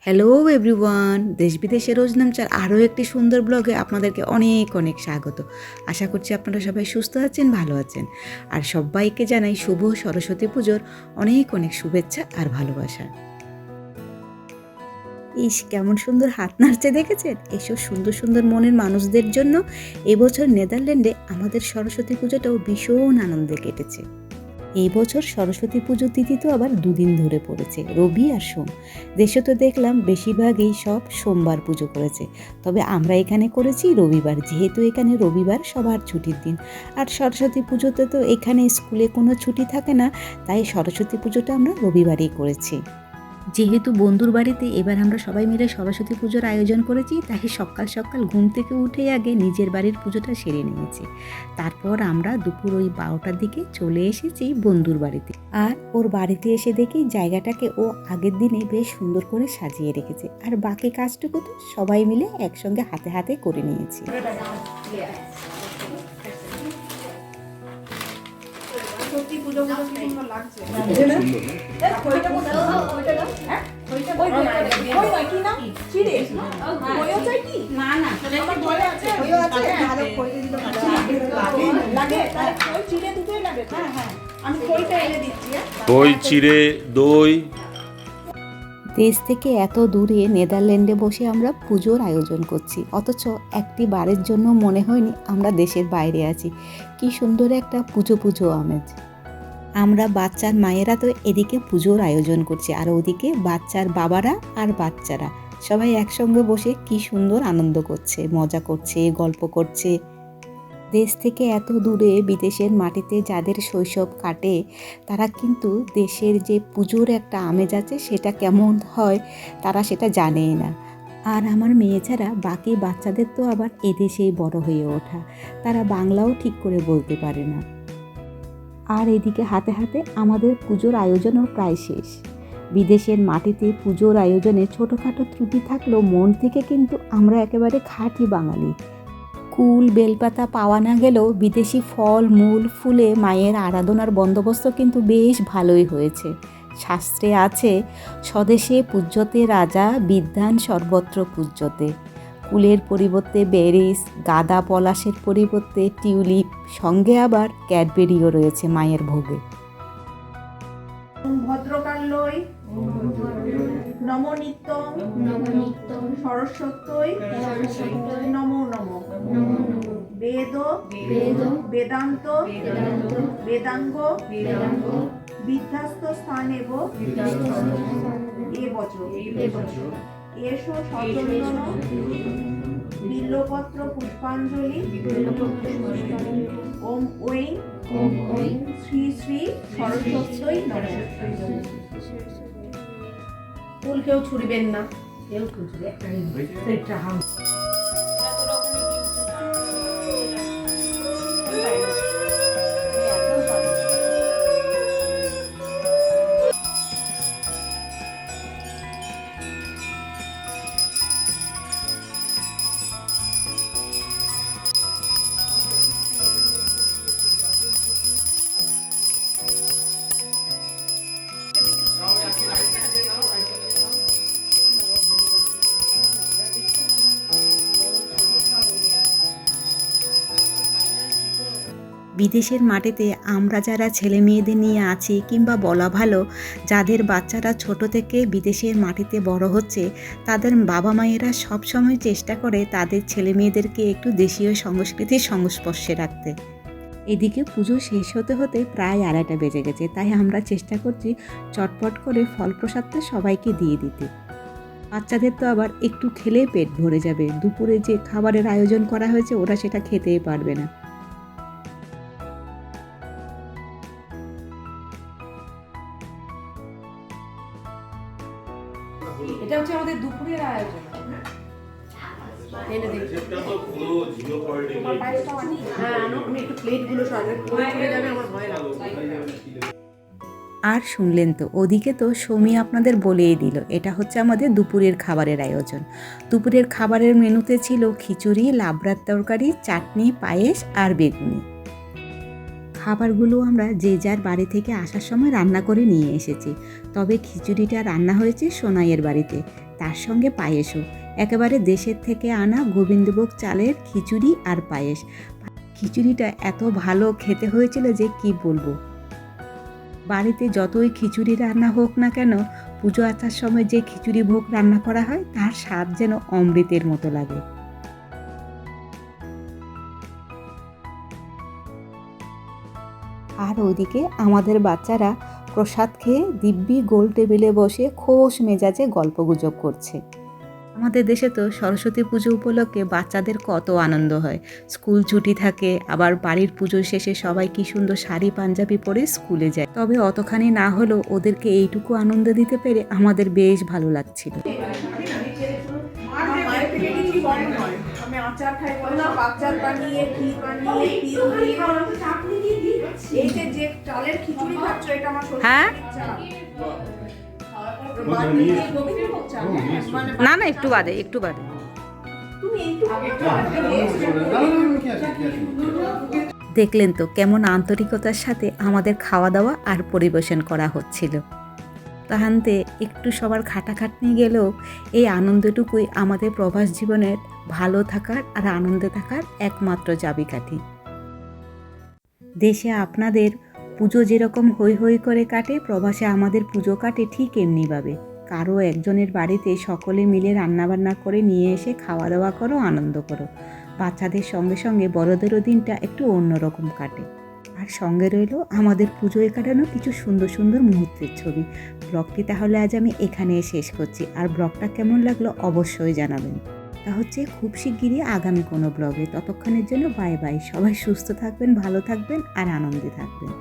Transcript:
Hello everyone, দেশ বিদেশের রোজনামচার আরও একটি সুন্দর ব্লগে আপনাদেরকে অনেক অনেক স্বাগত। আশা করছি আপনারা সবাই সুস্থ আছেন, ভালো আছেন। আর সবাইকে জানাই শুভ সরস্বতী পুজোর অনেক অনেক শুভেচ্ছা আর ভালোবাসা। ইস, কেমন সুন্দর হাত নাড়ছে দেখেছেন? এসব সুন্দর সুন্দর মনের মানুষদের জন্য এবছর নেদারল্যান্ডে আমাদের সরস্বতী পুজোটাও ভীষণ আনন্দে কেটেছে। এই বছর সরস্বতী পুজোর তিথি তো আবার দুদিন ধরে পড়েছে, রবি আর সোম। দেশে তো দেখলাম বেশিরভাগই সব সোমবার পুজো করেছে, তবে আমরা এখানে করেছি রবিবার, যেহেতু এখানে রবিবার সবার ছুটির দিন। আর সরস্বতী পুজোতে তো এখানে স্কুলে কোনো ছুটি থাকে না, তাই সরস্বতী পুজোটা আমরা রবিবারেই করেছি। যেহেতু বন্ধুর বাড়িতে এবার আমরা সবাই মিলে সরস্বতী পুজোর আয়োজন করেছি, তাই সকাল সকাল ঘুম থেকে উঠে আগে নিজের বাড়ির পুজোটা সেরে নিয়েছি। তারপর আমরা দুপুর ওই 12টার দিকে চলে এসেছি বন্ধুর বাড়িতে। আর ওর বাড়িতে এসে দেখি জায়গাটাকে ও আগের দিনে বেশ সুন্দর করে সাজিয়ে রেখেছে, আর বাকি কাজটুকু তো সবাই মিলে একসঙ্গে হাতে হাতে করে নিয়েছি। সত্যি পুজো কি সুন্দর লাগছে। দই চিড়ে দই। দেশ থেকে এত দূরে নেদারল্যান্ডে বসে আমরা পুজোর আয়োজন করছি, অথচ একটি বারের জন্য মনে হয়নি আমরা দেশের বাইরে আছি। কি সুন্দর একটা পুজো পুজো আমেজ। আমরা বাচ্চার মায়েরা তো এদিকে পুজোর আয়োজন করছি, আর ওদিকে বাচ্চার বাবারা আর বাচ্চারা সবাই একসঙ্গে বসে কি সুন্দর আনন্দ করছে, মজা করছে, গল্প করছে। দেশ থেকে এত দূরে বিদেশের মাটিতে যাদের শৈশব কাটে, তারা কিন্তু দেশের যে পুজোর একটা আমেজ আছে সেটা কেমন হয় তারা সেটা জানেই না। আর আমার মেয়ে ছাড়া বাকি বাচ্চাদের তো আবার এদেশেই বড় হয়ে ওঠা, তারা বাংলাও ঠিক করে বলতে পারে না। আর এদিকে হাতে হাতে আমাদের পুজোর আয়োজনও প্রায় শেষ। বিদেশের মাটিতে পুজোর আয়োজনে ছোটোখাটো ত্রুটি থাকলেও মন থেকে কিন্তু আমরা একেবারে খাঁটি বাঙালি। কুল বেলপাতা পাওয়া না গেলেও বিদেশি ফল মূল ফুলে মায়ের আরাধনার বন্দোবস্ত কিন্তু বেশ ভালোই হয়েছে। শাস্ত্রে আছে, স্বদেশে পূজ্যতে রাজা, বিদ্বান সর্বত্র পূজ্যতে। কুলের পরিবর্তে বেরিস, গাঁদা পলাশের পরিবর্তে টিউলিপ, সঙ্গে আবার ক্যাডবেরিও রয়েছে মায়ের ভোগে। ভদ্রকাল্যই নমো নিত্যং সরস্বত্যই নমো নমো। বেদ বেদান্ত বেদাঙ্গ বিধ্যাস্ত স্থানেব এবচ। এষো সচন্দন বিল্লপত্র পুষ্পাঞ্জলি ওম ঐং শ্রী শ্রী সরস্বত্যই নমঃ। ফুল কেউ ছুড়বেন না, কেউ ছুড়বে একটা হাউস। বিদেশের মাটিতে আমরা যারা ছেলে মেয়েদের নিয়ে আছি, কিংবা বলা ভালো যাদের বাচ্চারা ছোট থেকে বিদেশের মাটিতে বড় হচ্ছে, তাদের বাবা মায়েরা সবসময় চেষ্টা করে তাদের ছেলে মেয়েদেরকে একটু দেশীয় সংস্কৃতির সংস্পর্শে রাখতে। এদিকে পুজো শেষ হতে হতে প্রায় 2:30 বেজে গেছে, তাই আমরা চেষ্টা করছি চটপট করে ফল প্রসাদটা সবাইকে দিয়ে দিতে। বাচ্চাদের তো আবার একটু খেলে পেট ভরে যাবে, দুপুরে যে খাবারের আয়োজন করা হয়েছে ওরা সেটা খেতেই পারবে না। এটা হচ্ছে আমাদের দুপুরের আয়োজন। আমি একটু প্লেটগুলো সাজাবো, যাবে আমার ভয় লাগছে। আর শুনলেন তো, ওদিকে তো সৌমি আপনাদের বলেই দিল এটা হচ্ছে আমাদের দুপুরের খাবারের আয়োজন। দুপুরের খাবারের মেনুতে ছিল খিচুড়ি, লাবড়ার তরকারি, চাটনি, পায়েস আর বেগুনি। খাবারগুলো আমরা যে যার বাড়ি থেকে আসার সময় রান্না করে নিয়ে এসেছি, তবে খিচুড়িটা রান্না হয়েছে সোনাইয়ের বাড়িতে, তার সঙ্গে পায়েসও, একেবারে দেশের থেকে আনা গোবিন্দভোগ চালের খিচুড়ি আর পায়েস। খিচুড়িটা এত ভালো খেতে হয়েছিল যে কি বলবো। বাড়িতে যতই খিচুড়ি রান্না হোক না কেন, পুজো আচার সময় যে খিচুড়ি ভোগ রান্না করা হয় তার স্বাদ যেন অমৃতের মতো লাগে। আর ওইদিকে আমাদের বাচ্চারা প্রসাদ খেয়ে দিব্যি গোল টেবিলে বসে খোশ মেজাজে গল্পগুজব করছে। আমাদের দেশে তো সরস্বতী পুজো উপলক্ষে বাচ্চাদের কত আনন্দ হয়, স্কুল ছুটি থাকে, আবার বাড়ির পুজোর শেষে সবাই কি সুন্দর শাড়ি পাঞ্জাবি পরে স্কুলে যায়। তবে অতখানি না হলেও ওদেরকে এইটুকু আনন্দ দিতে পেরে আমাদের বেশ ভালো লাগছিল। আমি আচার খাই না, আচার বানিয়ে ঘি বানিয়ে তিল দিয়ে এই যে চালের খিচুড়ি খাচ্ছ, এটা আমার হ্যাঁ মানে না না, একটু বাদে একটু বাদে। দেখলেন তো কেমন আন্তরিকতার সাথে আমাদের খাওয়া দাওয়া আর পরিবেশন করা হচ্ছিল। তাহান্তে একটু সবার খাটাখাটনি গেলেও এই আনন্দটুকুই আমাদের প্রবাস জীবনের ভালো থাকার আর আনন্দে থাকার একমাত্র চাবিকাঠি। দেশে আপনাদের পুজো যেরকম হৈ হৈ করে কাটে, প্রবাসে আমাদের পুজো কাটে ঠিক এমনিভাবে। কারো একজনের বাড়িতে সকলে মিলে রান্নাবান্না করে নিয়ে এসে খাওয়া দাওয়া করো, আনন্দ করো। বাচ্চাদের সঙ্গে সঙ্গে বড়দেরও দিনটা একটু অন্যরকম কাটে। আর সঙ্গে রইল আমাদের পুজোয় কাটানো কিছু সুন্দর সুন্দর মুহূর্তের ছবি। ব্লগটি তাহলে আজ আমি এখানে শেষ করছি। আর ব্লগটা কেমন লাগলো অবশ্যই জানাবেন। তা হচ্ছে খুব শিগগিরই আগামী কোনো ব্লগে। ততক্ষণের জন্য বাই বাই। সবাই সুস্থ থাকবেন, ভালো থাকবেন আর আনন্দে থাকবেন।